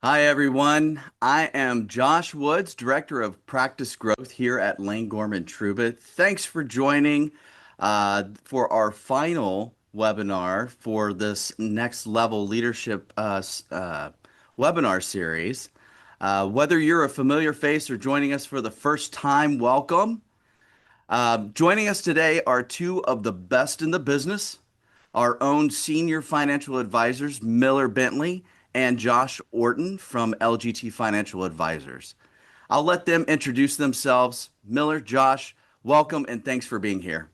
Hi, everyone. I am Josh Woods, Director of Practice Growth here at Lane Gorman Trubitt. Thanks for joining for our final webinar for this Next Level Leadership webinar series. Whether you're a familiar face or joining us for the first time, welcome. Joining us today are two of the best in the business, our own senior financial advisors, Miller Bentley and Josh Orton from LGT Financial Advisors. I'll let them introduce themselves. Miller, Josh, welcome and thanks for being here.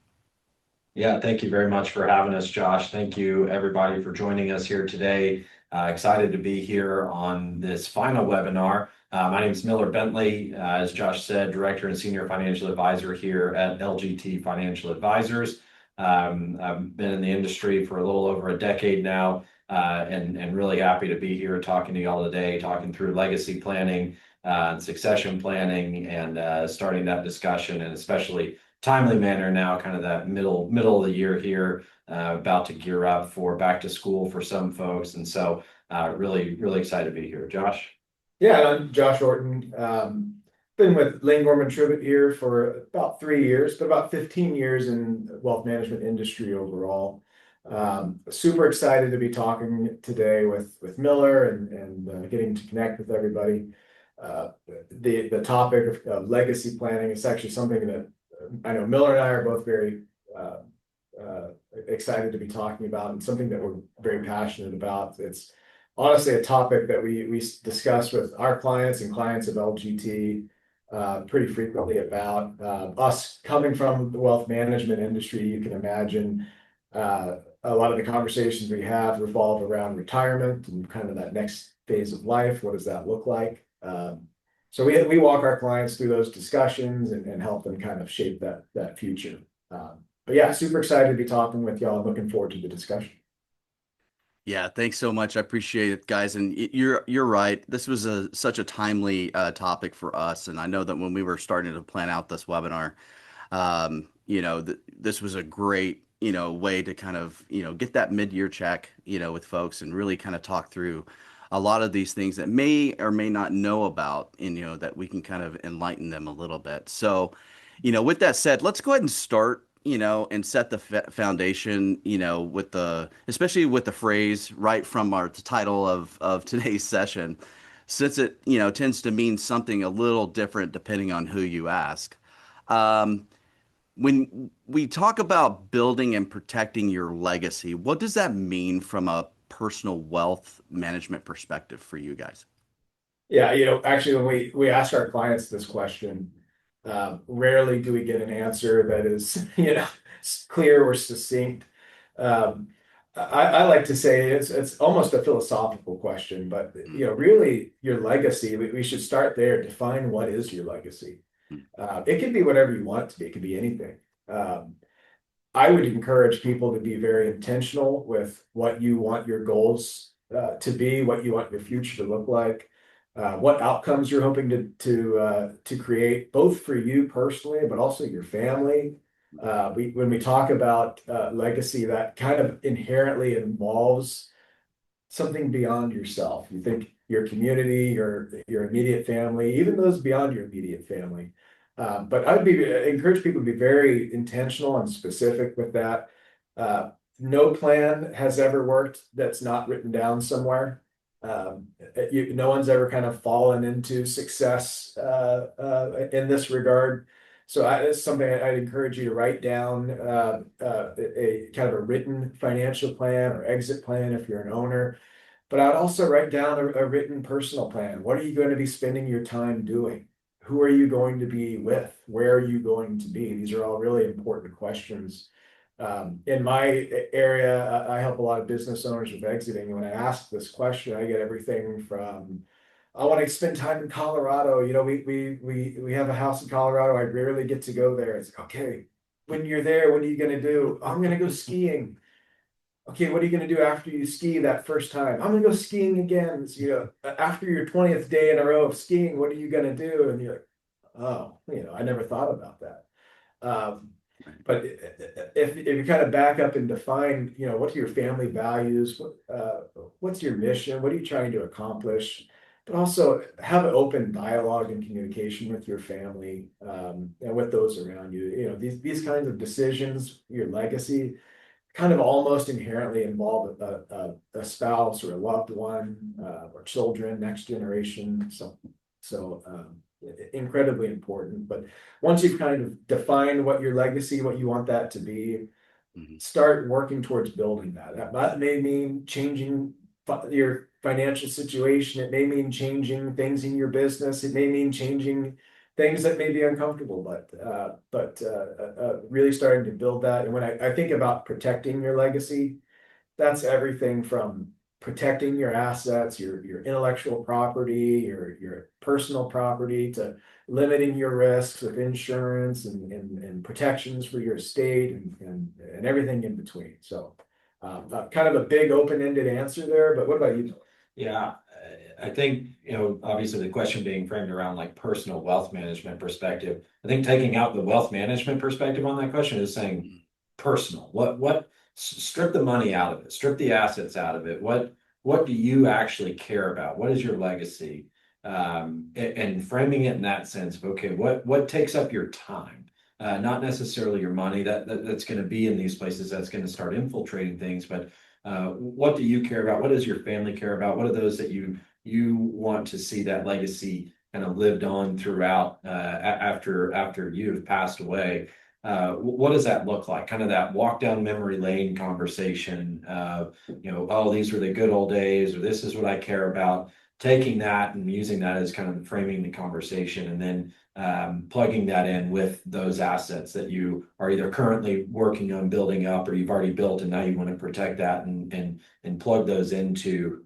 Yeah, thank you very much for having us, Josh. Thank you, everybody, for joining us here today. Excited to be here on this final webinar. My name is Miller Bentley, as Josh said, Director and Senior Financial Advisor here at LGT Financial Advisors. I've been in the industry for a little over a decade now, and really happy to be here talking to you all today, talking through legacy planning, succession planning, and starting that discussion, and especially timely manner now, kind of that middle of the year here, about to gear up for back to school for some folks. And so really excited to be here. Josh? Yeah, I'm Josh Orton. Been with Lane Gorman Trubitt here for about 3 years, but about 15 years in the wealth management industry overall. Super excited to be talking today with Miller and getting to connect with everybody. The topic of legacy planning is actually something that I know Miller and I are both very excited to be talking about, and something that we're very passionate about. It's honestly a topic that we discuss with our clients and clients of LGT pretty frequently about. Us coming from the wealth management industry, you can imagine a lot of the conversations we have revolve around retirement and kind of that next phase of life. What does that look like? So we walk our clients through those discussions and help them kind of shape that future. But yeah, super excited to be talking with y'all. Looking forward to the discussion. Yeah, thanks so much. I appreciate it, guys. And you're right. This was such a timely topic for us. And I know that when we were starting to plan out this webinar, this was a great, way to kind of, get that mid-year check, with folks and really kind of talk through a lot of these things that may or may not know about, and, that we can kind of enlighten them a little bit. So, with that said, let's go ahead and start, and set the foundation, especially with the phrase right from the title of today's session, since it, tends to mean something a little different depending on who you ask. When we talk about building and protecting your legacy, what does that mean from a personal wealth management perspective for you guys? Yeah, actually, when we ask our clients this question, rarely do we get an answer that is, clear or succinct. I like to say it's almost a philosophical question, but really your legacy, we should start there. Define what is your legacy. It can be whatever you want it to be. It could be anything. I would encourage people to be very intentional with what you want your goals to be, what you want your future to look like, what outcomes you're hoping to create, both for you personally, but also your family. When we talk about legacy, that kind of inherently involves something beyond yourself. You think your community, your immediate family, even those beyond your immediate family. But encourage people to be very intentional and specific with that. No plan has ever worked that's not written down somewhere. No one's ever kind of fallen into success in this regard. So it's something I'd encourage you to write down, a kind of a written financial plan or exit plan if you're an owner. But I'd also write down a written personal plan. What are you going to be spending your time doing? Who are you going to be with? Where are you going to be? These are all really important questions. In my area, I help a lot of business owners with exiting. And when I ask this question, I get everything from, I want to spend time in Colorado. We have a house in Colorado. I rarely get to go there. It's okay. When you're there, what are you going to do? I'm going to go skiing. Okay, what are you going to do after you ski that first time? I'm going to go skiing again. So, after your 20th day in a row of skiing, what are you going to do? And you're like, oh, I never thought about that. But if you kind of back up and define, what are your family values? What's your mission? What are you trying to accomplish? but also have an open dialogue and communication with your family, and with those around you. You know, these kinds of decisions, your legacy, kind of almost inherently involve a spouse or a loved one, or children, next generation. So incredibly important. But once you've kind of defined what your legacy, what you want that to be, Mhm. start working towards building that. That may mean changing your financial situation. It may mean changing things in your business. It may mean changing things that may be uncomfortable, but really starting to build that. And when I think about protecting your legacy, that's everything from protecting your assets, your intellectual property, your personal property, to limiting your risks with insurance and protections for your estate and everything in between. So kind of a big open-ended answer there, but what about you? Yeah, I think, obviously the question being framed around like personal wealth management perspective. I think taking out the wealth management perspective on that question is saying personal. Strip the money out of it, strip the assets out of it. What do you actually care about? What is your legacy? And framing it in that sense of, okay, what takes up your time? Not necessarily your money that's going to be in these places that's going to start infiltrating things, but what do you care about? What does your family care about? What are those that you want to see that legacy kind of lived on throughout after you've passed away? What does that look like? Kind of that walk down memory lane conversation. Oh, these were the good old days, or this is what I care about. Taking that and using that as kind of framing the conversation, and then plugging that in with those assets that you are either currently working on building up, or you've already built, and now you want to protect that and plug those into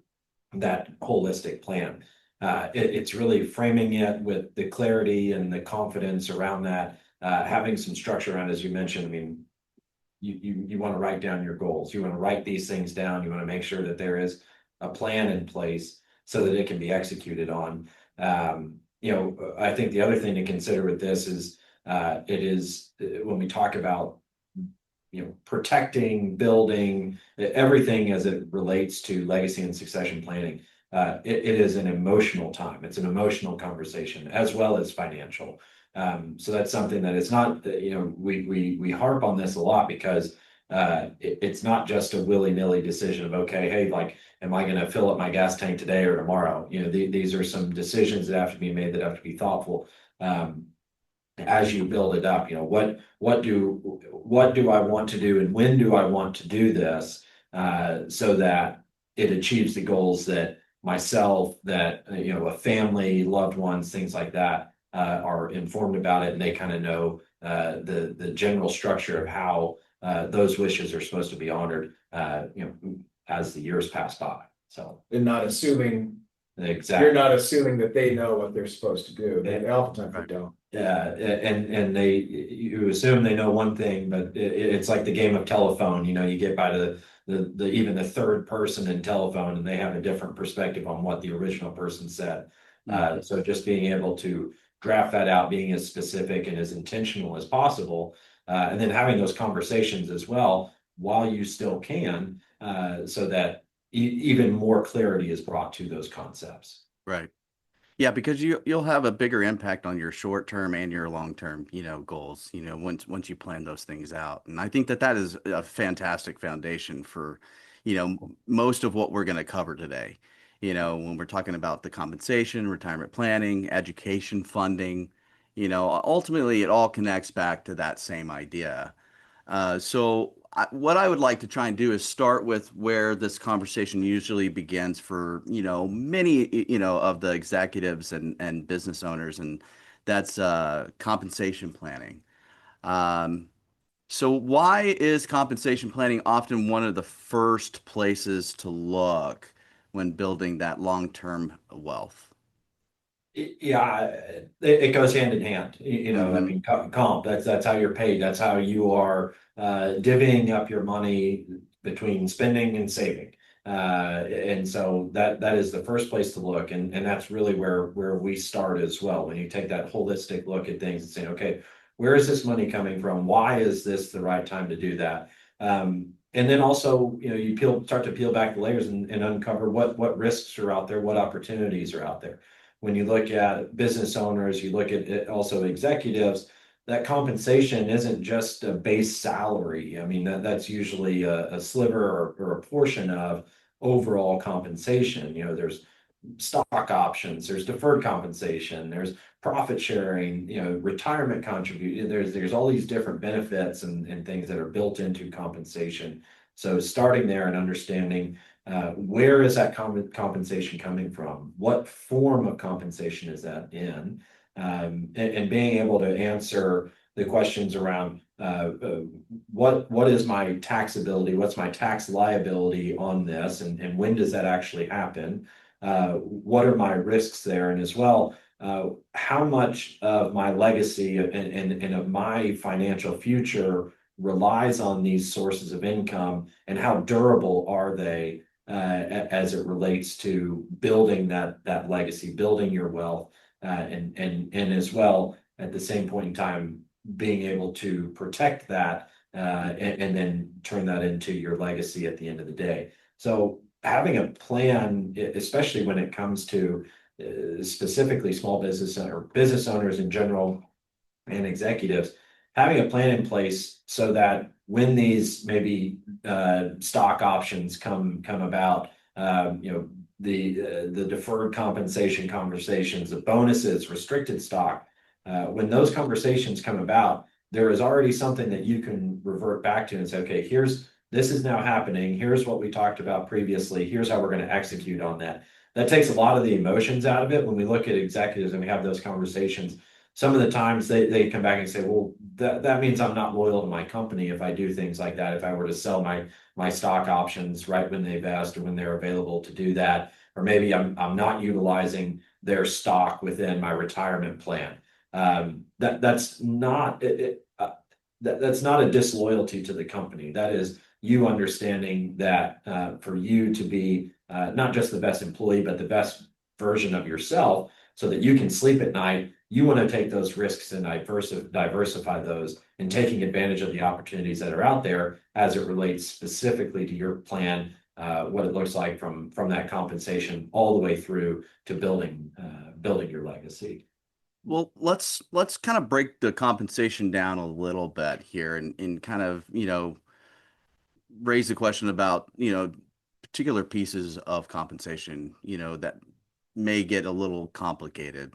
that holistic plan. It's really framing it with the clarity and the confidence around that, having some structure around, as you mentioned. I mean, you want to write down your goals. You want to write these things down. You want to make sure that there is a plan in place so that it can be executed on. I think the other thing to consider with this is when we talk about protecting, building, everything as it relates to legacy and succession planning. It is an emotional time. It's an emotional conversation as well as financial. So that's something that it's not, we harp on this a lot because it's not just a willy-nilly decision of, okay, hey, like, am I going to fill up my gas tank today or tomorrow? These are some decisions that have to be made, that have to be thoughtful. As you build it up, what do I want to do, and when do I want to do this, so that it achieves the goals that myself, that a family, loved ones, things like that, are informed about it, and they kind of know the general structure of how those wishes are supposed to be honored, as the years pass by. So, And not assuming exactly, you're not assuming that they know what they're supposed to do. Oftentimes they don't. yeah, and you assume they know one thing, but it's like the game of telephone. You get by the even the third person in telephone, and they have a different perspective on what the original person said. So just being able to draft that out, being as specific and as intentional as possible, and then having those conversations as well while you still can, so that even more clarity is brought to those concepts. Right. Yeah, because you'll have a bigger impact on your short term and your long term, goals, once you plan those things out. And I think that is a fantastic foundation for, most of what we're going to cover today. When we're talking about the compensation, retirement planning, education funding, ultimately it all connects back to that same idea. What I would like to try and do is start with where this conversation usually begins for, many, of the executives and business owners, and that's compensation planning. Um, so why is compensation planning often one of the first places to look when building that long-term wealth? Yeah, it goes hand in hand. I Hmm. mean, comp, that's how you're paid. That's how you are divvying up your money between spending and saving. And so that is the first place to look. And that's really where we start as well. When you take that holistic look at things and say, okay, where is this money coming from? Why is this the right time to do that? And then also, you start to peel back the layers and uncover what risks are out there, what opportunities are out there. When you look at business owners, you look at also executives, that compensation isn't just a base salary. I mean, that's usually a sliver or a portion of overall compensation. There's stock options, there's deferred compensation, there's profit sharing, retirement contribution. There's all these different benefits and things that are built into compensation. So starting there and understanding where is that compensation coming from? What form of compensation is that in? And being able to answer the questions around what is my taxability? What's my tax liability on this? And when does that actually happen? What are my risks there? And as well, how much of my legacy and of my financial future relies on these sources of income, and how durable are they as it relates to building that legacy, building your wealth, and as well at the same point in time being able to protect that and then turn that into your legacy at the end of the day. So having a plan, especially when it comes to specifically small business or business owners in general and executives, having a plan in place so that when these maybe stock options come about, the deferred compensation conversations, the bonuses, restricted stock, when those conversations come about, there is already something that you can revert back to and say, okay, this is now happening. Here's what we talked about previously. Here's how we're going to execute on that. That takes a lot of the emotions out of it. When we look at executives and we have those conversations, some of the times they come back and say, well, that means I'm not loyal to my company if I do things like that. If I were to sell my stock options right when they vest or when they're available to do that, or maybe I'm not utilizing their stock within my retirement plan. That's not that's not a disloyalty to the company. That is you understanding that for you to be not just the best employee, but the best version of yourself, so that you can sleep at night. You want to take those risks and diversify those, and taking advantage of the opportunities that are out there as it relates specifically to your plan, what it looks like from that compensation all the way through to building your legacy. Well, let's kind of break the compensation down a little bit here and kind of, raise the question about, particular pieces of compensation, that may get a little complicated,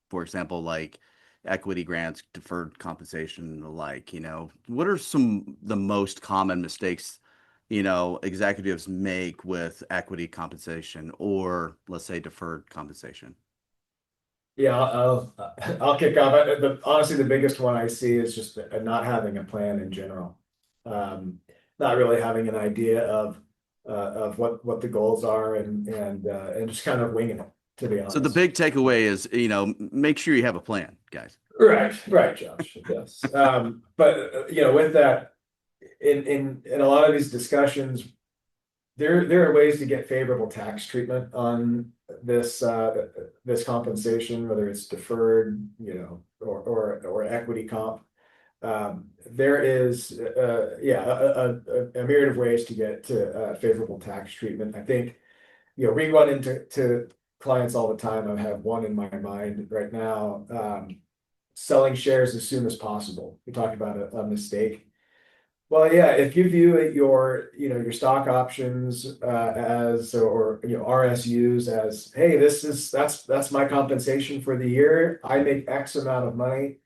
for example, like equity grants, deferred compensation, and the like, what are the most common mistakes, executives make with equity compensation, or let's say deferred compensation? Yeah, I'll kick off. Honestly, the biggest one I see is just not having a plan in general. Not really having an idea of what the goals are, and just kind of winging it, to be honest. So the big takeaway is, make sure you have a plan, guys. Right, Josh. Yes. But with that, in a lot of these discussions, there are ways to get favorable tax treatment on this compensation, whether it's deferred, or equity comp. There is a myriad of ways to get to favorable tax treatment. I think we run into clients all the time. I have one in my mind right now. Selling shares as soon as possible. We talked about a mistake. Well, yeah, if you view your stock options as, or RSUs as, hey, that's my compensation for the year. I make X amount of money.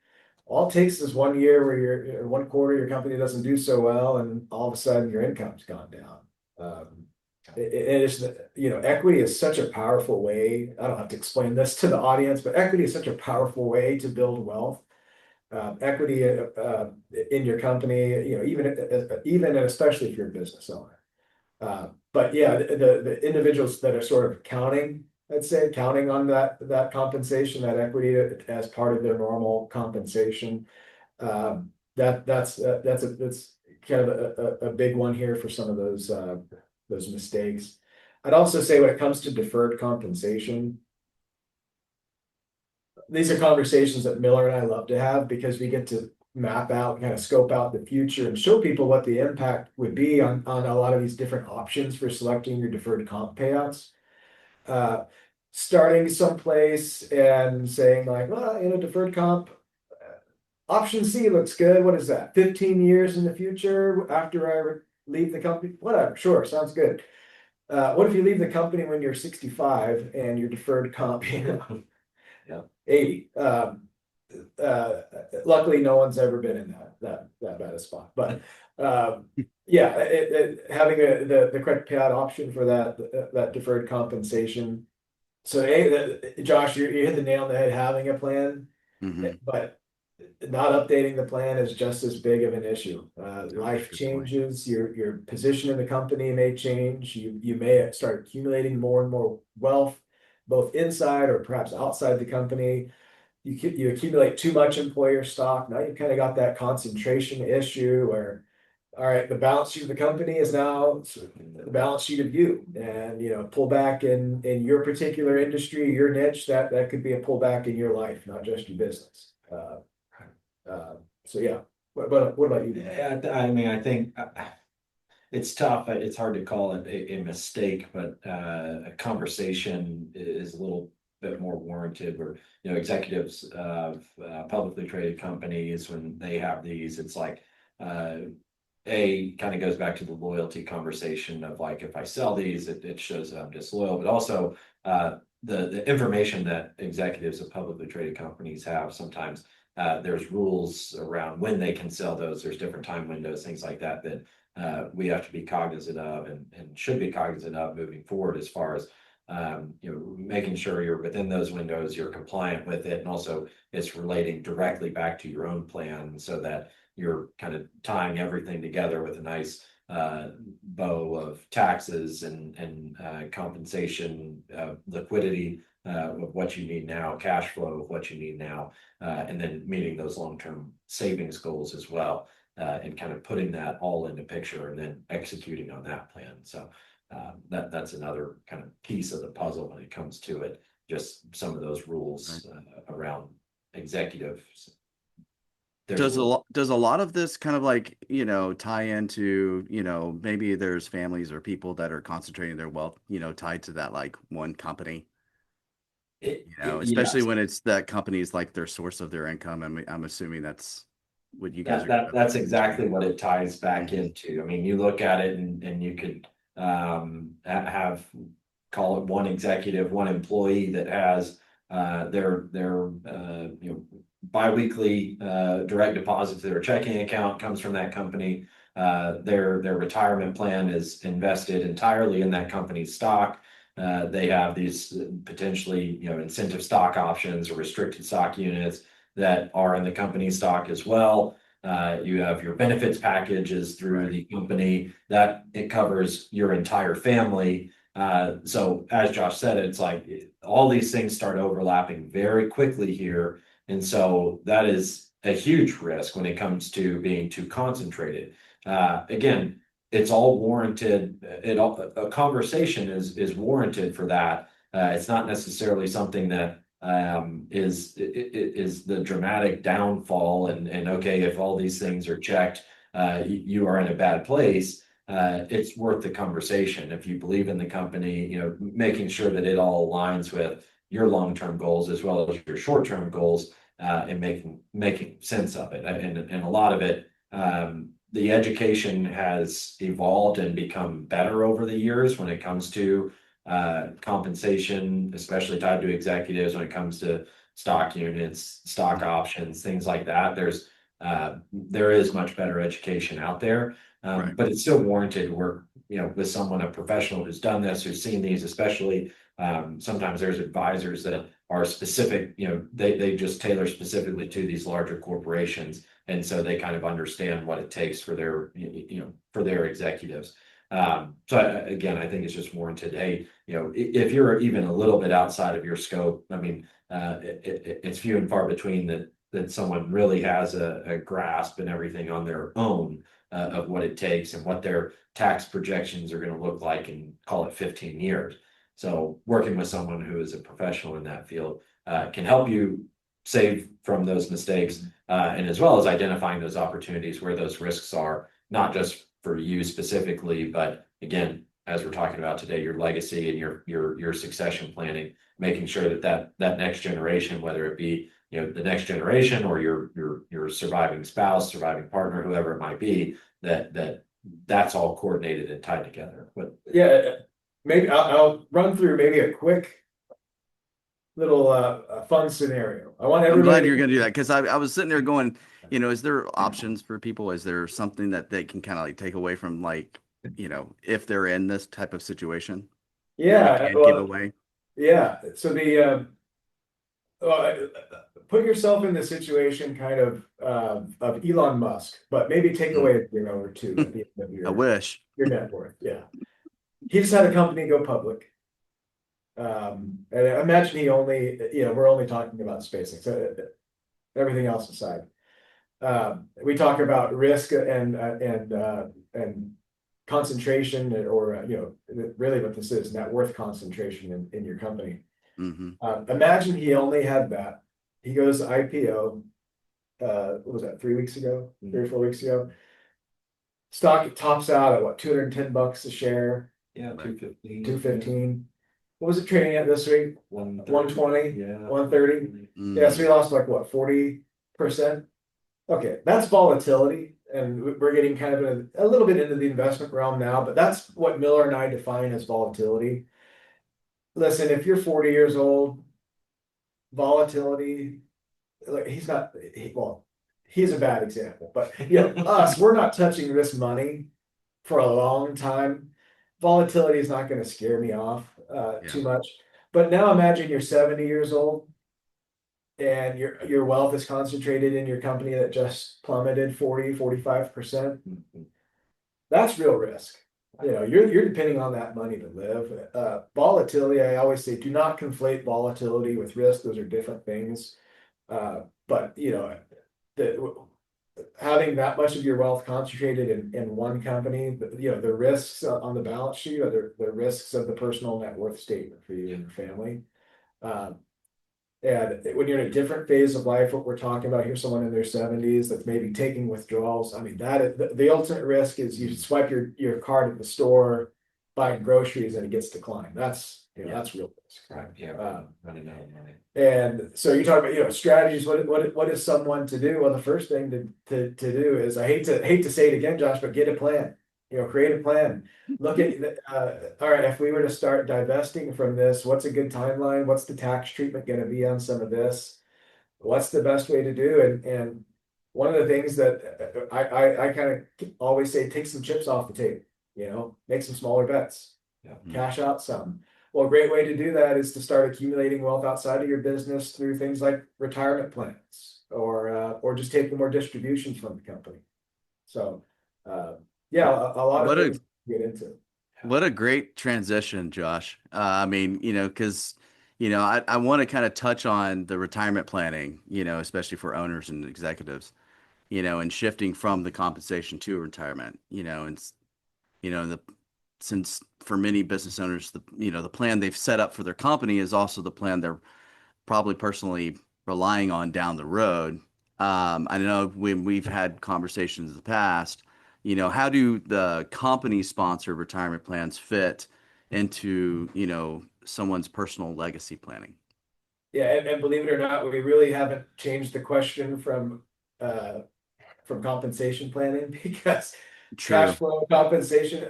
All it takes is 1 year where one quarter your company doesn't do so well, and all of a sudden your income's gone down. Equity is such a powerful way. I don't have to explain this to the audience, but equity is such a powerful way to build wealth. Equity in your company, even and especially if you're a business owner. But yeah, the individuals that are sort of counting on that compensation, that equity as part of their normal compensation, that's kind of a big one here for some of those mistakes. I'd also say when it comes to deferred compensation, these are conversations that Miller and I love to have, because we get to map out, kind of scope out the future and show people what the impact would be on a lot of these different options for selecting your deferred comp payouts. Starting someplace and saying like, well, deferred comp, option C looks good. What is that? 15 years in the future after I leave the company? Whatever, sure, sounds good. What if you leave the company when you're 65 and your deferred comp, Yeah. 80? Luckily, no one's ever been in that bad a spot. But yeah, having the correct payout option for that deferred compensation. So, Josh, you hit the nail on the head. Having a plan, but not updating the plan is just as big of an issue. Life changes, your position in the company may change. You may start accumulating more and more wealth, both inside or perhaps outside the company. You accumulate too much employer stock. Now you kind of got that concentration issue where, all right, the balance sheet of the company is now the balance sheet of you, and pull back in your particular industry, your niche. That could be a pullback in your life, not just your business. So yeah, what about you? Yeah, I mean, I think it's tough. It's hard to call it a mistake, but a conversation is a little bit more warranted. Where executives of publicly traded companies, when they have these, it's like kind of goes back to the loyalty conversation of like, if I sell these, it shows that I'm disloyal, but also the information that executives of publicly traded companies have sometimes. There's rules around when they can sell those. There's different time windows, things like that, that we have to be cognizant of and should be cognizant of moving forward, as far as making sure you're within those windows, you're compliant with it, and also it's relating directly back to your own plan, so that you're kind of tying everything together with a nice bow of taxes and compensation, liquidity of what you need now, cash flow of what you need now, and then meeting those long-term savings goals as well, and kind of putting that all into picture and then executing on that plan. So that's another kind of piece of the puzzle when it comes to it. Just some of those rules around executives. Does a lot of this kind of like, tie into, maybe there's families or people that are concentrating their wealth, tied to that like one company, especially Yes. when it's that company is like their source of their income. I'm assuming that's what you guys are. That's exactly what it ties back into. I mean, you look at it and you could have, call it one executive, one employee that has their biweekly direct deposit to their checking account comes from that company. Their retirement plan is invested entirely in that company's stock. They have these potentially incentive stock options or restricted stock units that are in the company stock as well. You have your benefits packages through the company that it covers your entire family. So as Josh said, it's like all these things start overlapping very quickly here. And so that is a huge risk when it comes to being too concentrated. Again, it's all warranted. A conversation is warranted for that. It's not necessarily something that is the dramatic downfall. And okay, if all these things are checked, you are in a bad place. It's worth the conversation. If you believe in the company, making sure that it all aligns with your long-term goals as well as your short-term goals, and making sense of it. And a lot of it, the education has evolved and become better over the years when it comes to compensation, especially tied to executives, when it comes to stock units, stock options, things like that. There is much better education out there, but it's still warranted to work, with someone, a professional who's done this, who's seen these, especially sometimes there's advisors that are specific, they just tailor specifically to these larger corporations. And so they kind of understand what it takes for their, for their executives. So again, I think it's just warranted. Hey, if you're even a little bit outside of your scope, I mean, it's few and far between that someone really has a grasp and everything on their own of what it takes and what their tax projections are going to look like in, call it 15 years. So working with someone who is a professional in that field can help you save from those mistakes, and as well as identifying those opportunities where those risks are, not just for you specifically, but again, as we're talking about today, your legacy and your succession planning, making sure that next generation, whether it be the next generation or your surviving spouse, surviving partner, whoever it might be, that's all coordinated and tied together. But Yeah, maybe I'll run through maybe a quick little fun scenario. I want I'm glad everybody. you're going to do that because I was sitting there going, is there options for people? Is there something that they can kind of like take away from like, if they're in this type of situation that you Yeah, can give well, away? yeah. So put yourself in the situation kind of Elon Musk, but maybe take Mm. away a zero or two at the end of I wish. your net worth. Yeah, he just had a company go public. And I imagine he only, we're only talking about SpaceX. Everything else aside, we talk about risk and concentration, or really what this is, net worth concentration in your company. Hmm. Imagine he only had that. He goes IPO. What was that, 3 weeks ago, 3 or 4 weeks ago? Stock tops out at what, $210 a share? yeah, 215. 215. What was it trading at this week? 120, Yeah. 130. Mm. Yeah, so we lost like what, 40%? Okay, that's volatility, and we're getting kind of a little bit into the investment realm now, but that's what Miller and I define as volatility. Listen, if you're 40 years old, volatility, like he's a bad example, but us, we're not touching this money for a long time. Volatility is not going to scare me off too much. But now imagine you're 70 years old and your wealth is concentrated in your company that just plummeted 40-45%. That's real risk. You're depending on that money to live. Volatility, I always say, do not conflate volatility with risk. Those are different things. But having that much of your wealth concentrated in one company, the risks on the balance sheet are the risks of the personal net worth statement for you and your family. And when you're in a different phase of life, what we're talking about here, someone in their 70s that's maybe taking withdrawals. I mean, that is the ultimate risk is you swipe your card at the store, buying groceries, and it gets declined. That's real risk. Right. Yeah. Running out of money. And so you talk about strategies. What is someone to do? Well, the first thing to do is, I hate to say it again, Josh, but get a plan. Create a plan. Look at all right, if we were to start divesting from this, what's a good timeline? What's the tax treatment going to be on some of this? What's the best way to do? And one of the things that I kind of always say, take some chips off the table. Make some smaller bets. Cash out some. Well, a great way to do that is to start accumulating wealth outside of your business through things like retirement plans, or just taking more distributions from the company. So a lot of things to get into. What a great transition, Josh. I mean, because I want to kind of touch on the retirement planning, especially for owners and executives, and shifting from the compensation to retirement, since for many business owners, the plan they've set up for their company is also the plan they're probably personally relying on down the road. I know when we've had conversations in the past, how do the company sponsored retirement plans fit into, someone's personal legacy planning? Yeah, and believe it or not, we really haven't changed the question from compensation planning because True. cash flow compensation.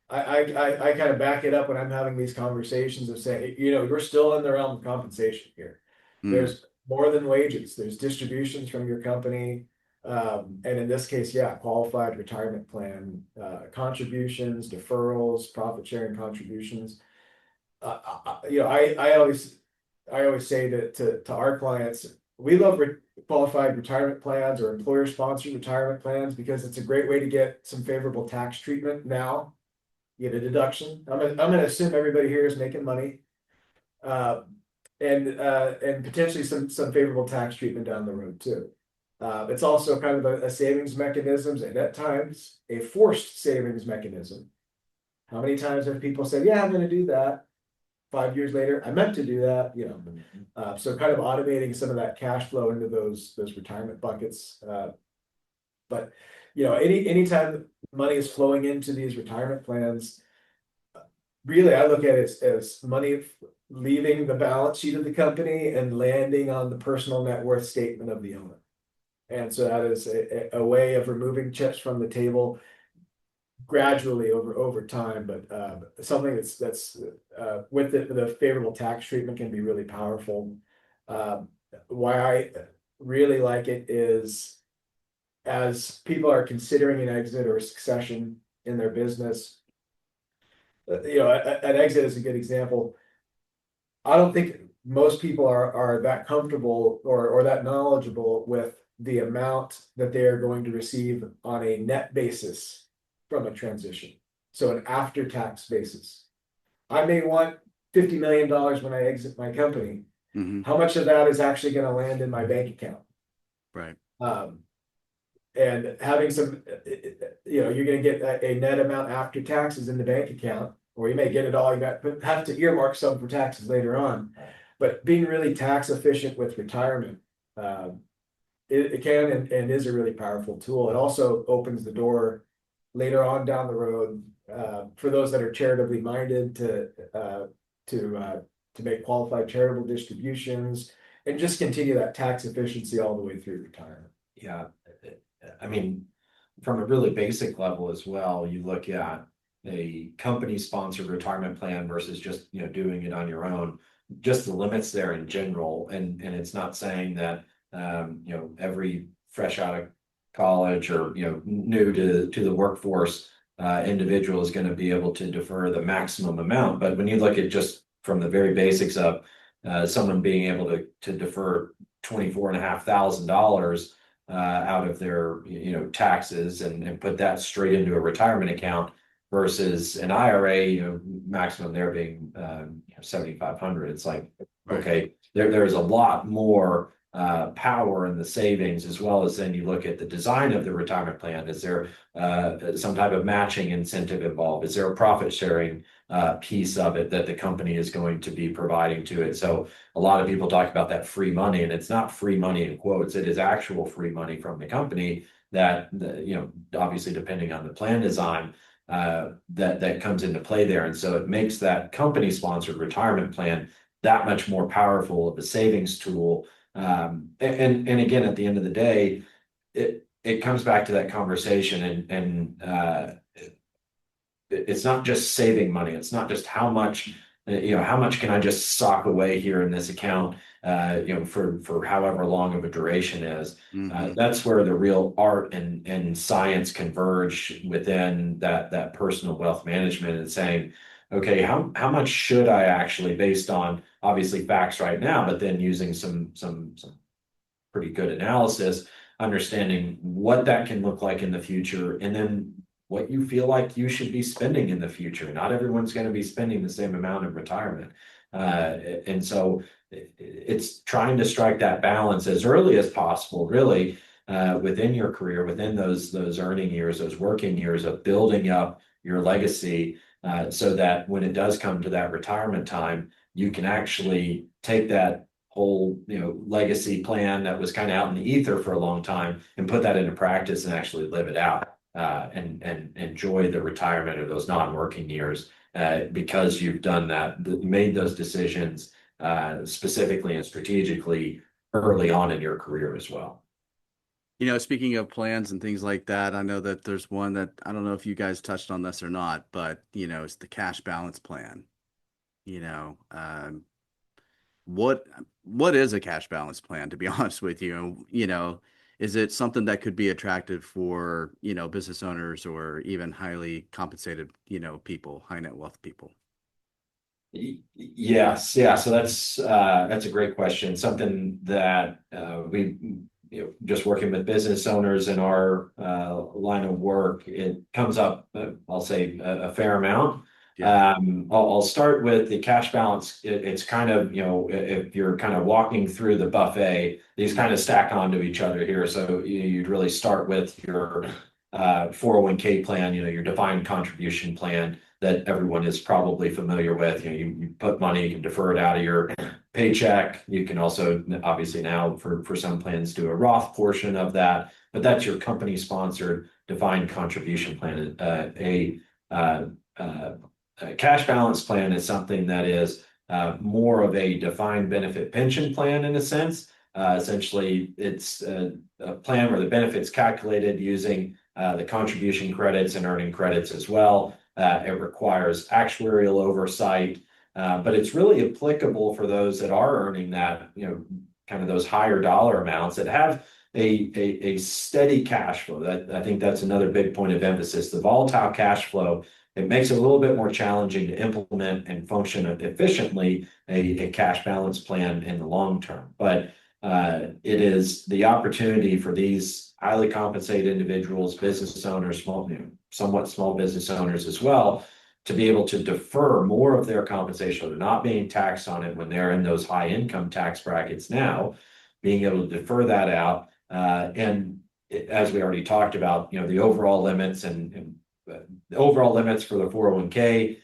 I kind of back it up when I'm having these conversations of saying, we're still in the realm of compensation here. There's more than wages. There's distributions from your company. And in this case, qualified retirement plan, contributions, deferrals, profit sharing contributions. I always say that to our clients, we love qualified retirement plans or employer sponsored retirement plans because it's a great way to get some favorable tax treatment now. Get a deduction. I'm gonna assume everybody here is making money, and potentially some favorable tax treatment down the road too. It's also kind of a savings mechanism, and at times a forced savings mechanism. How many times have people said, "Yeah, I'm going to do that," 5 years later, I meant to do that, so kind of automating some of that cash flow into those retirement buckets. But anytime money is flowing into these retirement plans, really I look at it as money leaving the balance sheet of the company and landing on the personal net worth statement of the owner. And so that is a way of removing chips from the table gradually over time, but something that's with the favorable tax treatment can be really powerful. Why I really like it is, as people are considering an exit or a succession in their business, an exit is a good example. I don't think most people are that comfortable or that knowledgeable with the amount that they are going to receive on a net basis from a transition. So an after-tax basis. I may want $50 million when I exit my company. Mm-hmm. How much of that is actually going to land in my bank account? Right. And having some, you're going to get a net amount after taxes in the bank account, or you may get it all. Have to earmark some for taxes later on. But being really tax efficient with retirement, it can and is a really powerful tool. It also opens the door later on down the road for those that are charitably minded to make qualified charitable distributions and just continue that tax efficiency all the way through retirement. Yeah, I mean, from a really basic level as well, you look at a company sponsored retirement plan versus just doing it on your own. Just the limits there in general, and it's not saying that every fresh out of college or new to the workforce individual is going to be able to defer the maximum amount. But when you look at just from the very basics of someone being able to defer $24,500 out of their taxes and put that straight into a retirement account versus an IRA, maximum there being $7,500. It's like, Right. Okay, there's a lot more power in the savings, as well as then you look at the design of the retirement plan. Is there some type of matching incentive involved? Is there a profit sharing piece of it that the company is going to be providing to it? So a lot of people talk about that free money, and it's not free money in quotes. It is actual free money from the company that, obviously depending on the plan design, that comes into play there. And so it makes that company sponsored retirement plan that much more powerful of a savings tool. And again, at the end of the day, it comes back to that conversation, and it's not just saving money. It's not just how much can I just sock away here in this account, for however long of a duration is. Mm-hmm. That's where the real art and science converge within that personal wealth management, and saying, okay, how much should I actually, based on obviously facts right now, but then using some pretty good analysis, understanding what that can look like in the future, and then what you feel like you should be spending in the future. Not everyone's going to be spending the same amount in retirement. And so it's trying to strike that balance as early as possible, really, within your career, within those earning years, those working years of building up your legacy, so that when it does come to that retirement time, you can actually take that whole legacy plan that was kind of out in the ether for a long time and put that into practice and actually live it out, and enjoy the retirement of those non-working years, because you've done that, made those decisions specifically and strategically early on in your career as well. Speaking of plans and things like that, I know that there's one that I don't know if you guys touched on this or not, but it's the cash balance plan. What is a cash balance plan, to be honest with you? Is it something that could be attractive for, business owners or even highly compensated, people, high net wealth people? Yes. Yeah. So that's a great question. Something that we, just working with business owners in our line of work, it comes up, I'll say a fair amount. Yeah. I'll start with the cash balance. It's kind of, if you're kind of walking through the buffet, these kind of stack onto each other here. So you'd really start with your 401k plan, your defined contribution plan. that everyone is probably familiar with. You put money, you can defer it out of your paycheck. You can also, obviously now for some plans, do a Roth portion of that, but that's your company sponsored defined contribution plan. A cash balance plan is something that is more of a defined benefit pension plan in a sense. Essentially, it's a plan where the benefits calculated using the contribution credits and earning credits as well. It requires actuarial oversight, but it's really applicable for those that are earning that, kind of those higher dollar amounts that have a steady cash flow. That I think that's another big point of emphasis. The volatile cash flow, it makes it a little bit more challenging to implement and function efficiently a cash balance plan in the long term. But it is the opportunity for these highly compensated individuals, business owners, somewhat small business owners as well, to be able to defer more of their compensation. They're not being taxed on it when they're in those high income tax brackets now, being able to defer that out. As we already talked about, the overall limits and the overall limits for the 401k,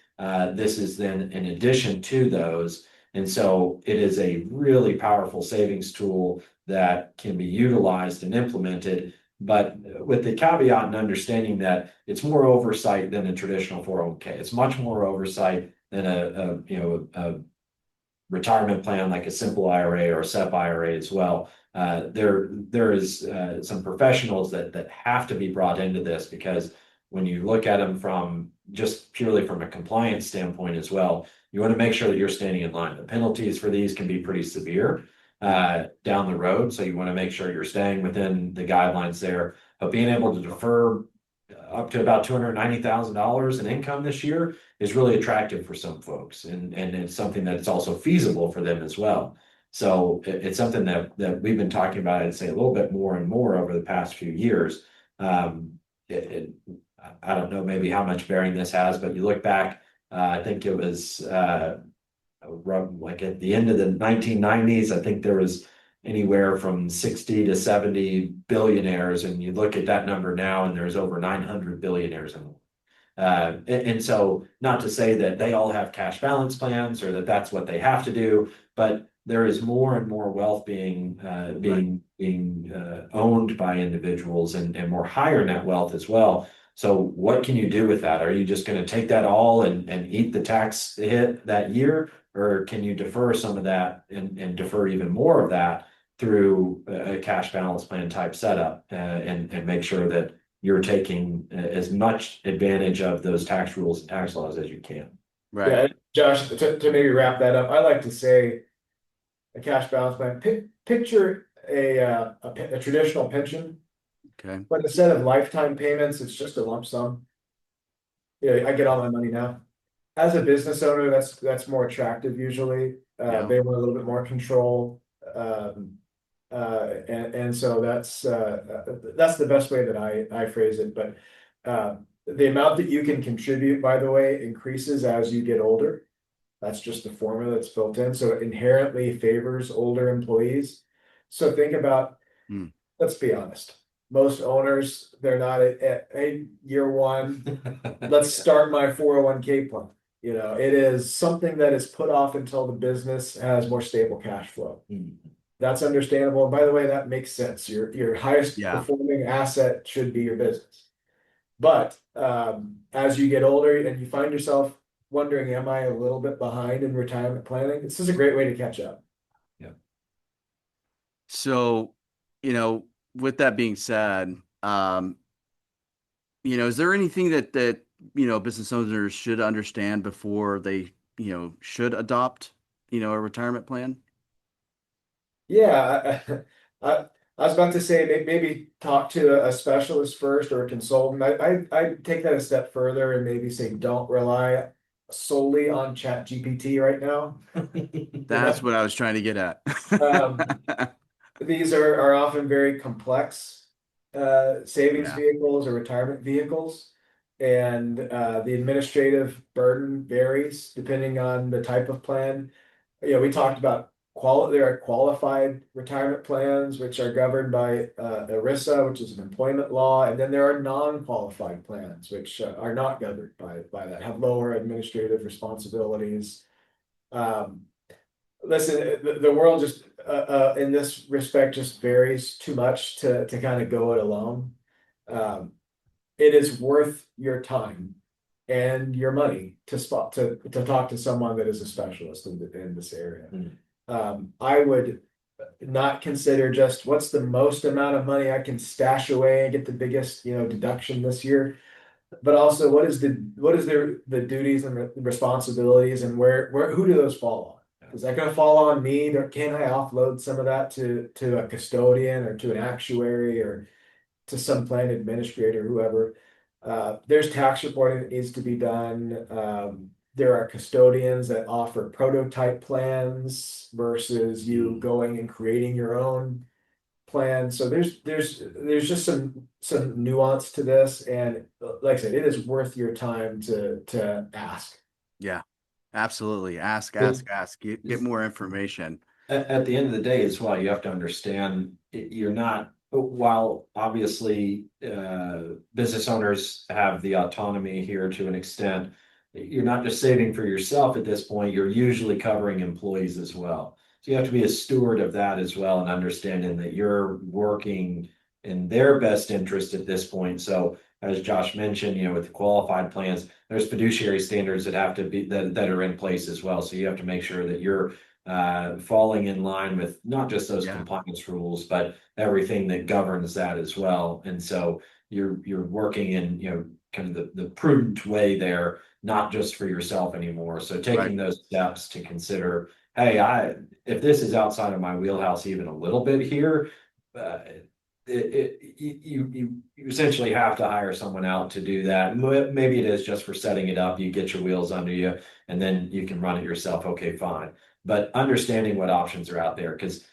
this is then in addition to those. And so it is a really powerful savings tool that can be utilized and implemented, but with the caveat and understanding that it's more oversight than a traditional 401k. It's much more oversight than a retirement plan like a simple IRA or a SEP IRA as well. There is some professionals that have to be brought into this, because when you look at them from just purely from a compliance standpoint as well, you want to make sure that you're standing in line. The penalties for these can be pretty severe down the road, so you want to make sure you're staying within the guidelines there. But being able to defer up to about $290,000 in income this year is really attractive for some folks, and it's something that's also feasible for them as well. So it's something that we've been talking about, I'd say, a little bit more and more over the past few years. I don't know maybe how much bearing this has, but you look back, I think it was like at the end of the 1990s, I think there was anywhere from 60 to 70 billionaires, and you look at that number now and there's over 900 billionaires in the world. And so not to say that they all have cash balance plans or that that's what they have to do, but there is more and more wealth being owned by individuals, and more higher net wealth as well. So what can you do with that? Are you just going to take that all and eat the tax hit that year? Or can you defer some of that and defer even more of that through a cash balance plan type setup, and make sure that you're taking as much advantage of those tax rules and tax laws as you can? Right. Yeah, Josh, to maybe wrap that up, I like to say a cash balance plan. Picture a traditional pension, Okay. but instead of lifetime payments, it's just a lump sum. Yeah, I get all my money now. As a business owner, that's more attractive usually. Yeah. They want a little bit more control. And so that's the best way that I phrase it. But the amount that you can contribute, by the way, increases as you get older. That's just the formula that's built in. So it inherently favors older employees. So think about, let's be honest, most owners, they're not at year one, let's start my 401k plan. It is something that is put off until the business has more stable cash flow. That's understandable. And by the way, that makes sense. Your highest performing asset should be your business. But as you get older and you find yourself wondering, am I a little bit behind in retirement planning? This is a great way to catch up. Yeah. So, with that being said, is there anything that business owners should understand before they, should adopt, a retirement plan? Yeah, I was about to say maybe talk to a specialist first or a consultant. I take that a step further and maybe say don't rely solely on ChatGPT right now. That's what I was trying to get at. These are often very complex savings vehicles or retirement vehicles, and the administrative burden varies depending on the type of plan. We talked about there are qualified retirement plans, which are governed by ERISA, which is an employment law, and then there are non-qualified plans, which are not governed by that, have lower administrative responsibilities. Listen, the world just in this respect just varies too much to kind of go it alone. It is worth your time and your money to talk to someone that is a specialist in this area. I would not consider just what's the most amount of money I can stash away and get the biggest, deduction this year, but also what is the duties and responsibilities, and who do those fall on? Is that going to fall on me, or can I offload some of that to a custodian or to an actuary or to some plan administrator, whoever? There's tax reporting that needs to be done. There are custodians that offer prototype plans versus you going and creating your own plan. So there's just some nuance to this, and like I said, it is worth your time to ask. Yeah, absolutely. Ask, get more information. At the end of the day, as well, you have to understand you're not, while obviously business owners have the autonomy here to an extent, you're not just saving for yourself at this point, you're usually covering employees as well. So you have to be a steward of that as well, and understanding that you're working in their best interest at this point. So as Josh mentioned, with the qualified plans, there's fiduciary standards that have to be that are in place as well. So you have to make sure that you're falling in line with not just those compliance rules, but everything that governs that as well. And so you're working in kind of the prudent way there, not just for yourself anymore. So taking those steps to consider, hey, if this is outside of my wheelhouse even a little bit here, you essentially have to hire someone out to do that. Maybe it is just for setting it up. You get your wheels under you, and then you can run it yourself. Okay, fine. But understanding what options are out there, because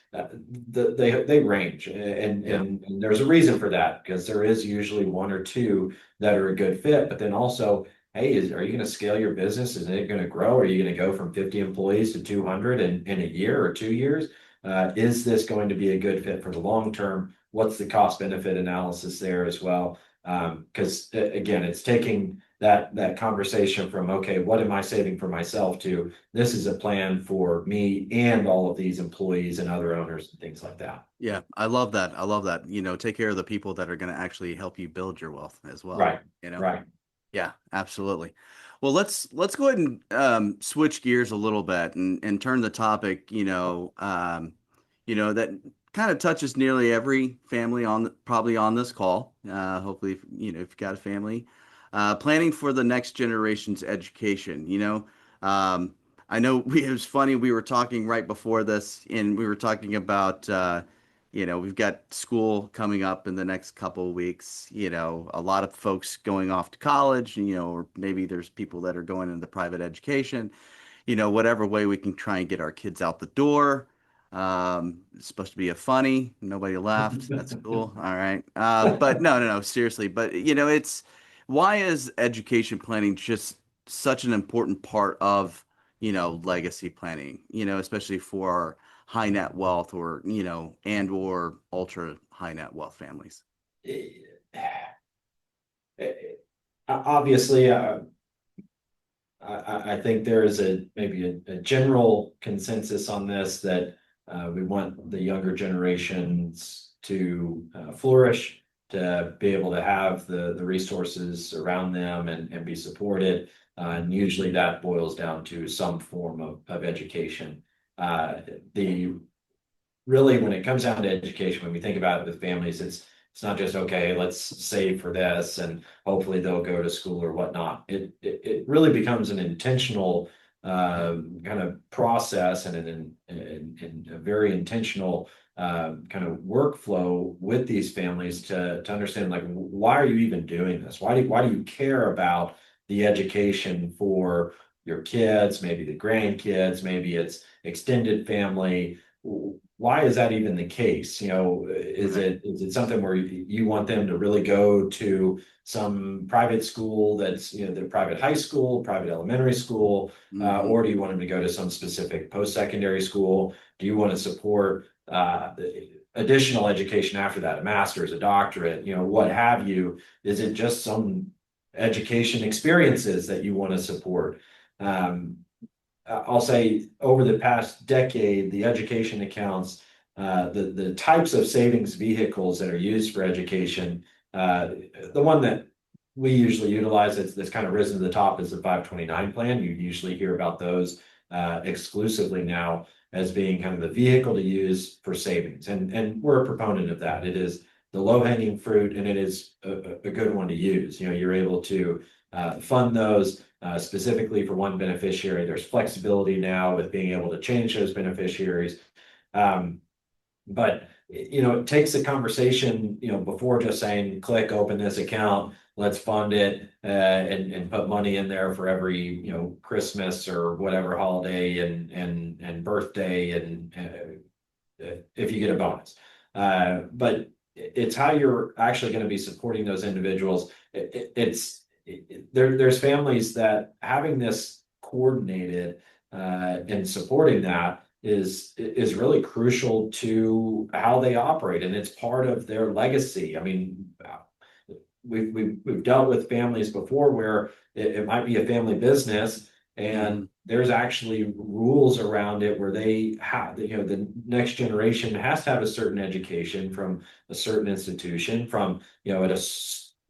they range, and there's a reason for that, because there is usually one or two that are a good fit. But then also, hey, are you going to scale your business? Is it going to grow? Are you going to go from 50 employees to 200 in a year or 2 years? Is this going to be a good fit for the long term? What's the cost benefit analysis there as well? Because again, it's taking that conversation from, okay, what am I saving for myself, to this is a plan for me and all of these employees and other owners and things like that. Yeah, I love that. Take care of the people that are going to actually help you build your wealth as well. Right. Right. Yeah, absolutely. Well, let's go ahead and switch gears a little bit and turn the topic, that kind of touches nearly every family probably on this call. Hopefully, if you've got a family, planning for the next generation's education. I know it was funny. We were talking right before this, and we were talking about, we've got school coming up in the next couple of weeks. A lot of folks going off to college, or maybe there's people that are going into private education. Whatever way we can try and get our kids out the door. It's supposed to be a funny. Nobody laughed. That's cool. All right. But no, seriously. But why is education planning just such an important part of, legacy planning, especially for our high net wealth or, or ultra high net wealth families? Obviously, I think there is maybe a general consensus on this, that we want the younger generations to flourish, to be able to have the resources around them and be supported. And usually that boils down to some form of education. Really, when it comes down to education, when we think about it with families, it's not just, okay, let's save for this and hopefully they'll go to school or whatnot. It really becomes an intentional kind of process, and a very intentional kind of workflow with these families to understand, like, why are you even doing this? Why do you care about the education for your kids, maybe the grandkids, maybe it's extended family? why is that even the case? Is it something where you want them to really go to some private school that's, the private high school, private elementary school, or do you want them to go to some specific post-secondary school? Do you want to support additional education after that, a master's, a doctorate, what have you? Is it just some education experiences that you want to support? I'll say over the past decade, the education accounts, the types of savings vehicles that are used for education, the one that we usually utilize that's kind of risen to the top is the 529 plan. You usually hear about those exclusively now as being kind of the vehicle to use for savings. And we're a proponent of that. It is the low-hanging fruit, and it is a good one to use. You're able to fund those specifically for one beneficiary. There's flexibility now with being able to change those beneficiaries. But it takes a conversation, before just saying, click, open this account, let's fund it, and put money in there for every, Christmas or whatever holiday and birthday, and if you get a bonus. But it's how you're actually going to be supporting those individuals. There's families that having this coordinated and supporting that is really crucial to how they operate, and it's part of their legacy. I mean, we've dealt with families before where it might be a family business, and there's actually rules around it where they have, the next generation has to have a certain education from a certain institution, from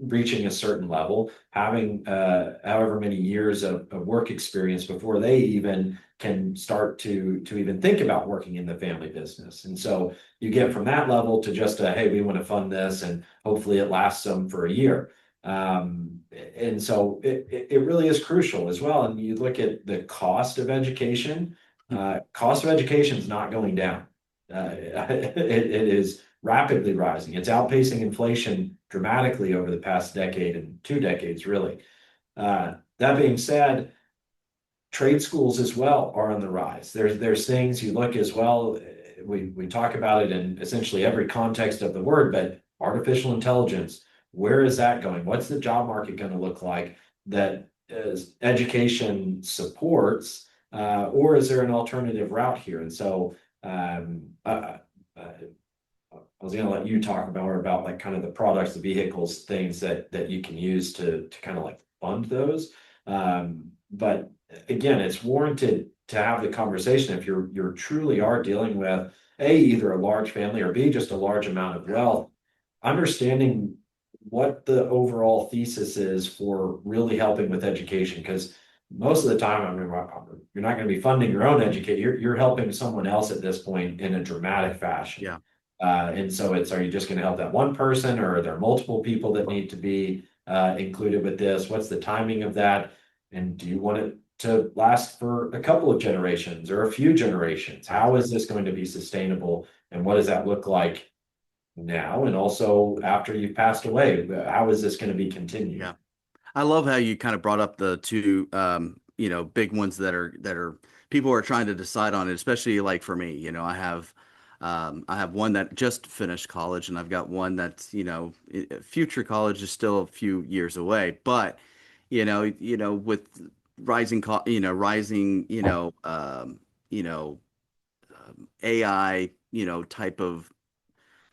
reaching a certain level, having however many years of work experience before they even can start to even think about working in the family business. And so you get from that level to just hey, we want to fund this, and hopefully it lasts them for a year. And so it really is crucial as well. And you look at the cost of education. Cost of education is not going down. It is rapidly rising. It's outpacing inflation dramatically over the past decade and 2 decades, really. That being said, trade schools as well are on the rise. There's things you look as well. We talk about it in essentially every context of the word, but artificial intelligence, where is that going? What's the job market going to look like that education supports, or is there an alternative route here? And so I was going to let you talk about like kind of the products, the vehicles, things that you can use to kind of like fund those. But again, it's warranted to have the conversation if you're truly are dealing with either a large family, or B, just a large amount of wealth, understanding what the overall thesis is for really helping with education. Because most of the time, I mean, you're not going to be funding your own education. You're helping someone else at this point in a dramatic fashion. Yeah. And so are you just going to help that one person, or are there multiple people that need to be included with this? What's the timing of that? And do you want it to last for a couple of generations or a few generations? How is this going to be sustainable? And what does that look like now? And also after you've passed away, how is this going to be continued? Yeah. I love how you kind of brought up the two, big ones that are people are trying to decide on it, especially like for me, I have one that just finished college, and I've got one that's, future college is still a few years away, but, with rising, AI, type of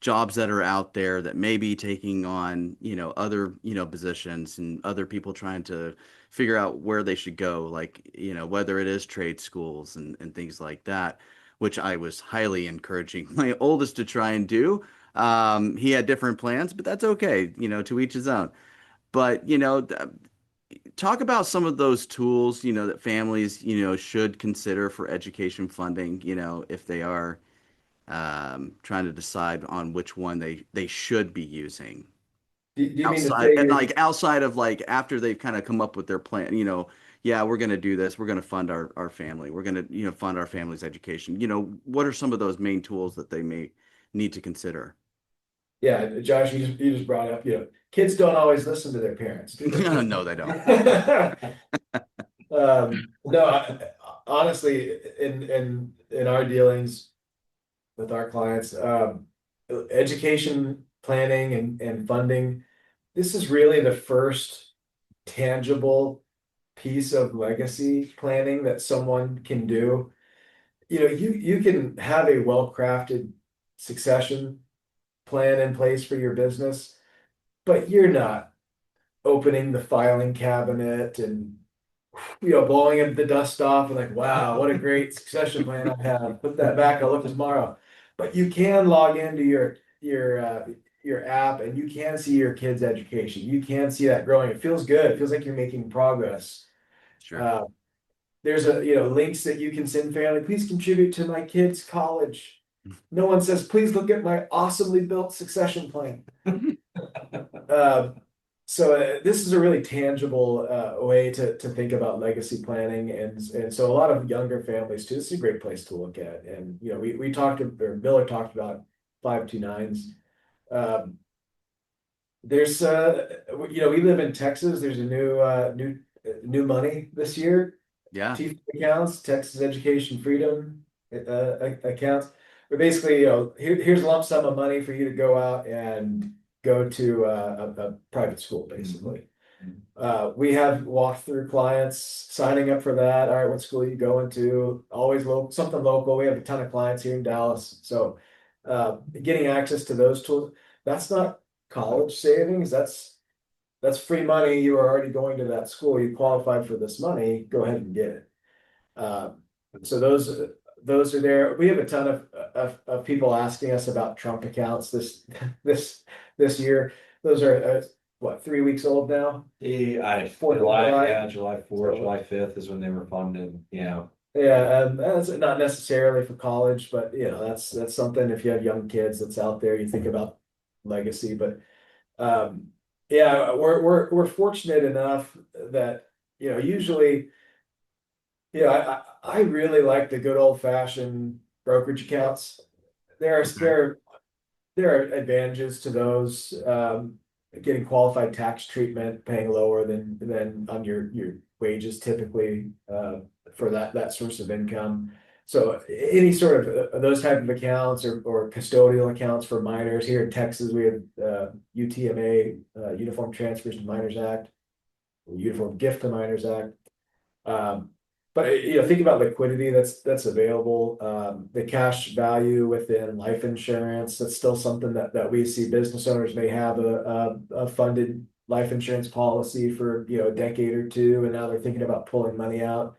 jobs that are out there that may be taking on, other, positions, and other people trying to figure out where they should go, like, whether it is trade schools and things like that, which I was highly encouraging my oldest to try and do. He had different plans, but that's okay, to each his own. But, talk about some of those tools, that families, should consider for education funding, if they are trying to decide on which one they should be using. Do you mean to Outside, say and like outside of like after they've kind of come up with their plan, yeah, we're going to do this. We're going to fund our family. We're going to, fund our family's education. What are some of those main tools that they may need to consider? Yeah, Josh, you just brought up, kids don't always listen to their parents, do they? No, they don't. No, honestly, in our dealings, with our clients. Education planning and funding. This is really the first tangible piece of legacy planning that someone can do. You can have a well-crafted succession plan in place for your business, but you're not opening the filing cabinet and blowing the dust off and like, wow, what a great succession plan I have. Put that back, I'll look tomorrow. But you can log into your app and you can see your kids' education. You can see that growing. It feels good. It feels like you're making progress. Sure. Uh, there's links that you can send family. Please contribute to my kids' college. No one says, please look at my awesomely built succession plan. So this is a really tangible way to think about legacy planning, and so a lot of younger families too. This is a great place to look at. And we talked, or Miller talked about 529s. There's we live in Texas. There's a new money this year. Yeah. TFID accounts, Texas Education Freedom accounts. But basically, here's a lump sum of money for you to go out and go to a private school, basically. We have walked through clients signing up for that. All right, what school are you going to? Always local, something local. We have a ton of clients here in Dallas. So getting access to those tools, that's not college savings. That's free money. You are already going to that school. You qualified for this money. Go ahead and get it. So those are there. We have a ton of people asking us about Trump accounts this year. Those are what, 3 weeks old now? July 4th, July 5th is when they were funded. Yeah. Yeah, and that's not necessarily for college, but that's something. If you have young kids that's out there, you think about legacy. But yeah, we're fortunate enough that usually, I really like the good old fashioned brokerage accounts. There are advantages to those. Getting qualified tax treatment, paying lower than on your wages typically for that source of income. So any sort of those type of accounts or custodial accounts for minors here in Texas, we have UTMA, Uniform Transfers to Minors Act, Uniform Gift to Minors Act. But think about liquidity that's available, the cash value within life insurance. That's still something that we see. Business owners may have a funded life insurance policy for a decade or two, and now they're thinking about pulling money out.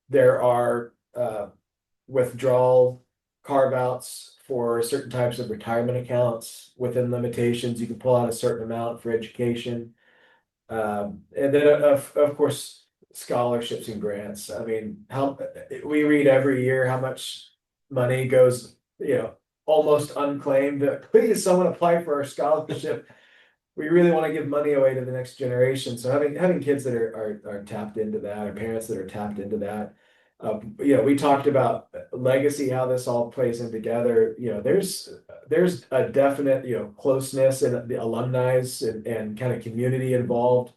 There are withdrawal carve outs for certain types of retirement accounts within limitations. You can pull out a certain amount for education, and then of course, scholarships and grants. I mean, how we read every year how much money goes, almost unclaimed. Please, someone apply for our scholarship. We really want to give money away to the next generation. So having kids that are tapped into that, or parents that are tapped into that. We talked about legacy, how this all plays in together. There's a definite closeness and the alumni and kind of community involved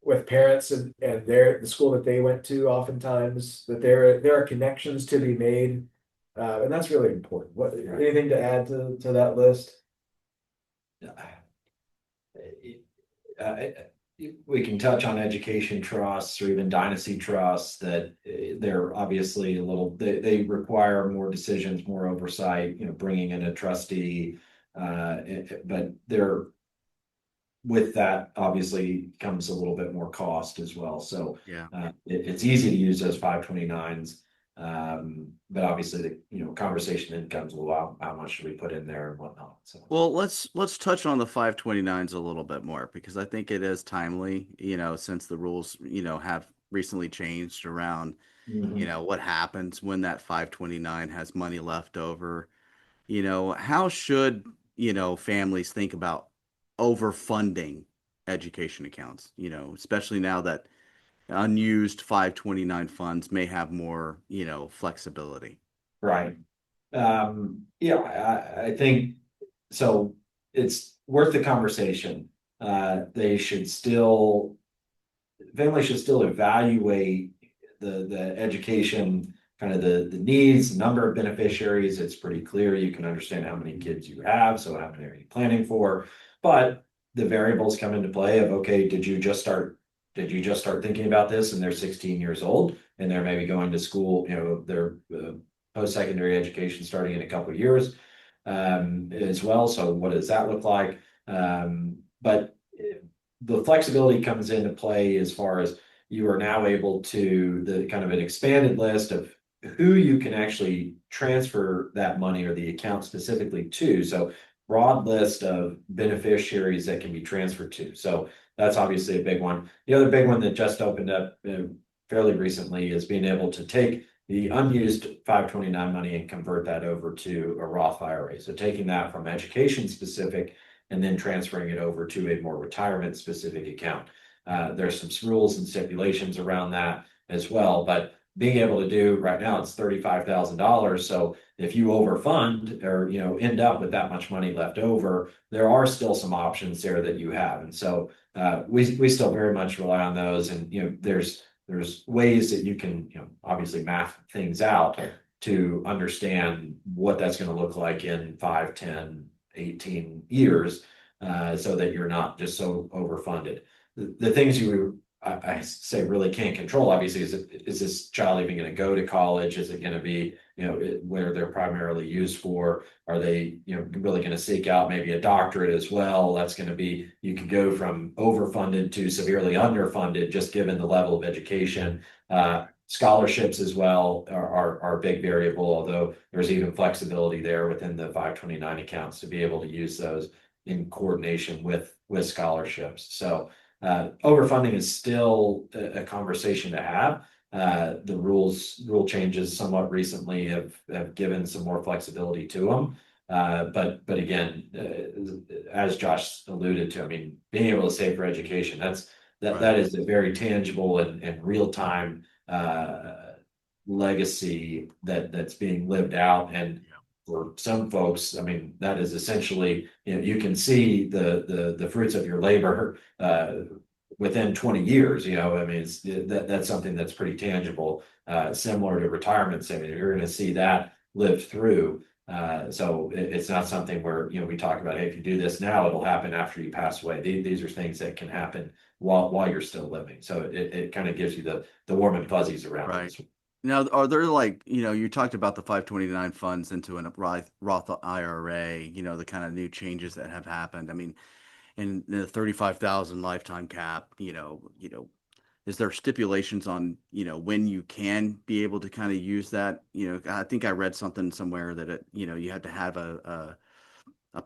with parents and the school that they went to. Oftentimes that there are connections to be made, and that's really important. Anything to add to that list? We can touch on education trusts or even dynasty trusts that they're obviously they require more decisions, more oversight, bringing in a trustee, but with that obviously comes a little bit more cost as well. So Yeah. It's easy to use those 529s, but obviously the conversation then comes, well, how much should we put in there and whatnot. So Well, let's touch on the 529s a little bit more, because I think it is timely, since the rules, have recently changed around, what happens when that 529 has money left over. How should, families think about overfunding education accounts, especially now that unused 529 funds may have more, flexibility. Right. I think so. It's worth the conversation. Families should still evaluate the education kind of the needs, the number of beneficiaries. It's pretty clear. You can understand how many kids you have, so how many are you planning for? But the variables come into play of, okay, did you just start thinking about this and they're 16 years old and they're maybe going to school, their post-secondary education starting in a couple of years as well. So what does that look like? But the flexibility comes into play as far as you are now able to the kind of an expanded list of who you can actually transfer that money or the account specifically to. So broad list of beneficiaries that can be transferred to. So that's obviously a big one. The other big one that just opened up fairly recently is being able to take the unused 529 money and convert that over to a Roth IRA. So taking that from education specific and then transferring it over to a more retirement specific account. There's some rules and stipulations around that as well, but being able to do right now, it's $35,000. So if you overfund or, end up with that much money left over, there are still some options there that you have. And so we still very much rely on those. And, there's ways that you can, obviously math things out to understand what that's going to look like in 5, 10, 18 years, so that you're not just so overfunded. The things I say really can't control, obviously, is this child even going to go to college? Is it going to be, where they're primarily used for? Are they, really going to seek out maybe a doctorate as well? That's going to be, you can go from overfunded to severely underfunded, just given the level of education. Scholarships as well are a big variable, although there's even flexibility there within the 529 accounts to be able to use those in coordination with scholarships. So overfunding is still a conversation to have. The rule changes somewhat recently have given some more flexibility to them. But again, as Josh alluded to, I mean, being able to save for education, that is a very tangible and real time legacy that's being lived out. And for some folks, I mean, that is essentially, you can see the fruits of your labor within 20 years. I mean, that's something that's pretty tangible, similar to retirement savings. You're going to see that live through. So it's not something where, we talk about, hey, if you do this now, it'll happen after you pass away. These are things that can happen while you're still living. So it kind of gives you the warm and fuzzies around it. Now, are there you talked about the 529 funds into a Roth IRA, the kind of new changes that have happened. I mean, and the 35,000 lifetime cap, is there stipulations on, when you can be able to kind of use that? I think I read something somewhere that you had to have a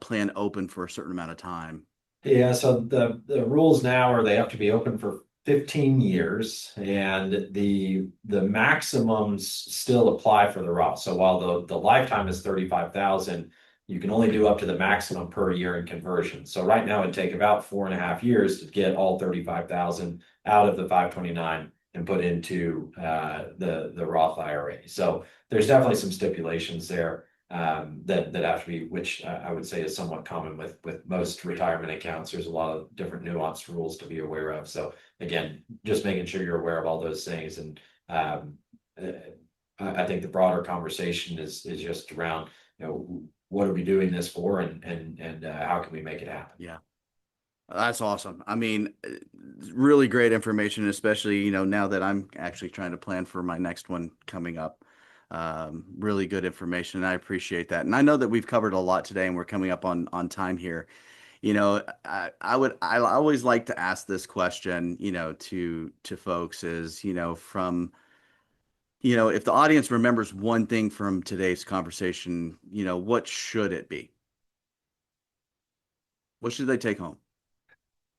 plan open for a certain amount of time. Yeah, so the rules now are they have to be open for 15 years, and the maximums still apply for the Roth. So while the lifetime is 35,000, you can only do up to the maximum per year in conversion. So right now it'd take about 4.5 years to get all 35,000 out of the 529 and put into the Roth IRA. So there's definitely some stipulations there that have to be, which I would say is somewhat common with most retirement accounts. There's a lot of different nuanced rules to be aware of. So again, just making sure you're aware of all those things. And I think the broader conversation is just around, what are we doing this for, and how can we make it happen? Yeah. That's awesome. I mean, really great information, especially, now that I'm actually trying to plan for my next one coming up. Really good information, and I appreciate that. And I know that we've covered a lot today, and we're coming up on time here. I always like to ask this question, to folks is, from, if the audience remembers one thing from today's conversation, what should it be? What should they take home?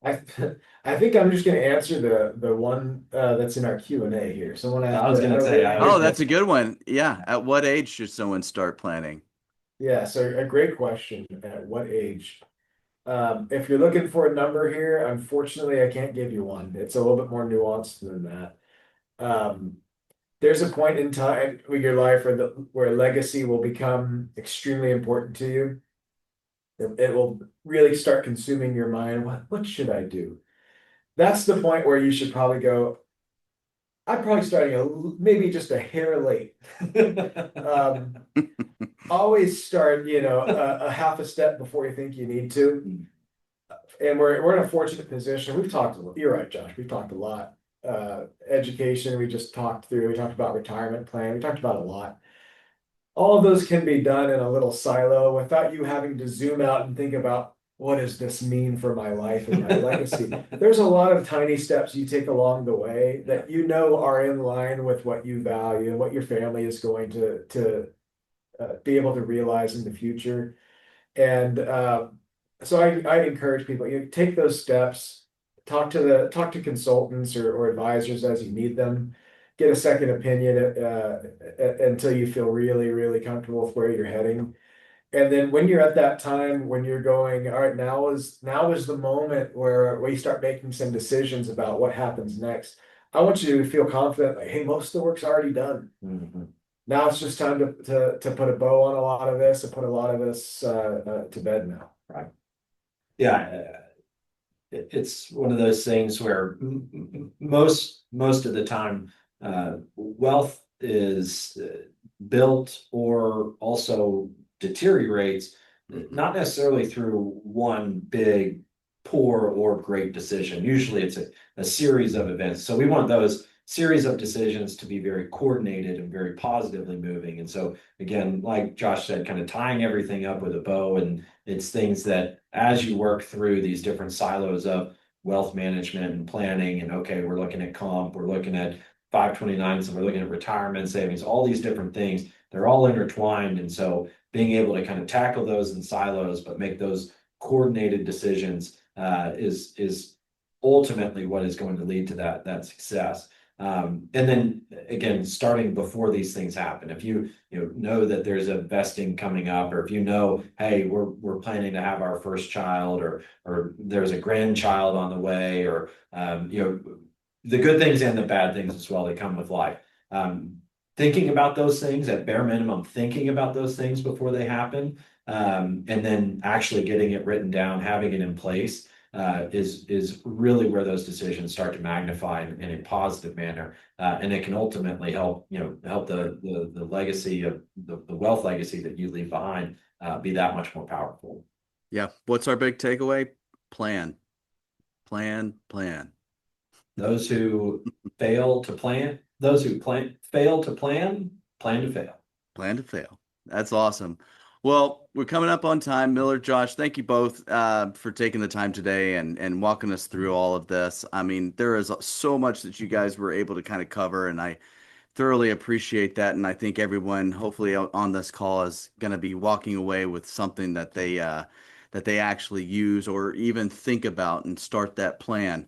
I think I'm just going to answer the one that's in our Q&A here. Someone asked. I was going to say, oh, that's a good one. Yeah. At what age should someone start planning? Yeah, so a great question. At what age? If you're looking for a number here, unfortunately, I can't give you one. It's a little bit more nuanced than that. There's a point in time with your life where legacy will become extremely important to you. It will really start consuming your mind. What should I do? That's the point where you should probably go, I'm probably starting maybe just a hair late. Um, Always start, a half a step before you think you need to. And we're in a fortunate position. We've talked a lot. You're right, Josh. We've talked a lot. Education, we just talked through. We talked about retirement plan. We talked about a lot. All of those can be done in a little silo without you having to zoom out and think about what does this mean for my life and my legacy. There's a lot of tiny steps you take along the way that are in line with what you value and what your family is going to be able to realize in the future. And so I'd encourage people, take those steps, talk to consultants or advisors as you need them, get a second opinion until you feel really, really comfortable with where you're heading. And then when you're at that time when you're going, all right, now is the moment where we start making some decisions about what happens next. I want you to feel confident, like, hey, most of the work's already done. Mhm. Now it's just time to put a bow on a lot of this and put a lot of this to bed now. Right. Yeah, it's one of those things where most of the time, wealth is built or also deteriorates, not necessarily through one big poor or great decision. Usually it's a series of events. So we want those series of decisions to be very coordinated and very positively moving. And so again, like Josh said, kind of tying everything up with a bow, and it's things that as you work through these different silos of wealth management and planning, and okay, we're looking at comp, we're looking at 529s, and we're looking at retirement savings, all these different things, they're all intertwined. And so being able to kind of tackle those in silos, but make those coordinated decisions is ultimately what is going to lead to that success. And then again, starting before these things happen, if you know that there's a vesting coming up, or if hey, we're planning to have our first child, or there's a grandchild on the way, or the good things and the bad things as well that come with life. Thinking about those things, at bare minimum, thinking about those things before they happen, and then actually getting it written down, having it in place, is really where those decisions start to magnify in a positive manner, and it can ultimately help the legacy of the wealth legacy that you leave behind be that much more powerful. Yeah. What's our big takeaway? Plan, plan, plan. Those who fail to plan, those who fail to plan to fail. Plan to fail. That's awesome. Well, we're coming up on time. Miller, Josh, thank you both for taking the time today and walking us through all of this. I mean, there is so much that you guys were able to kind of cover, and I thoroughly appreciate that. And I think everyone, hopefully, on this call is going to be walking away with something that they actually use or even think about and start that plan.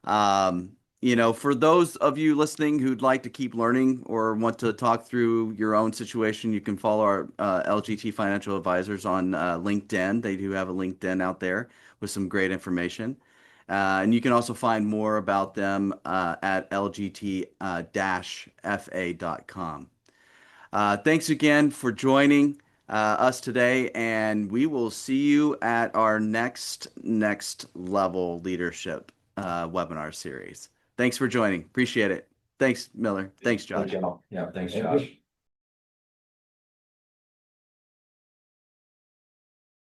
For those of you listening who'd like to keep learning or want to talk through your own situation, you can follow our LGT Financial Advisors on LinkedIn. They do have a LinkedIn out there with some great information. And you can also find more about them at lgt-fa.com. Thanks again for joining us today, and we will see you at our next level leadership webinar series. Thanks for joining. Appreciate it. Thanks, Miller. Thanks, Josh. Yeah, thanks, Thank Josh. you.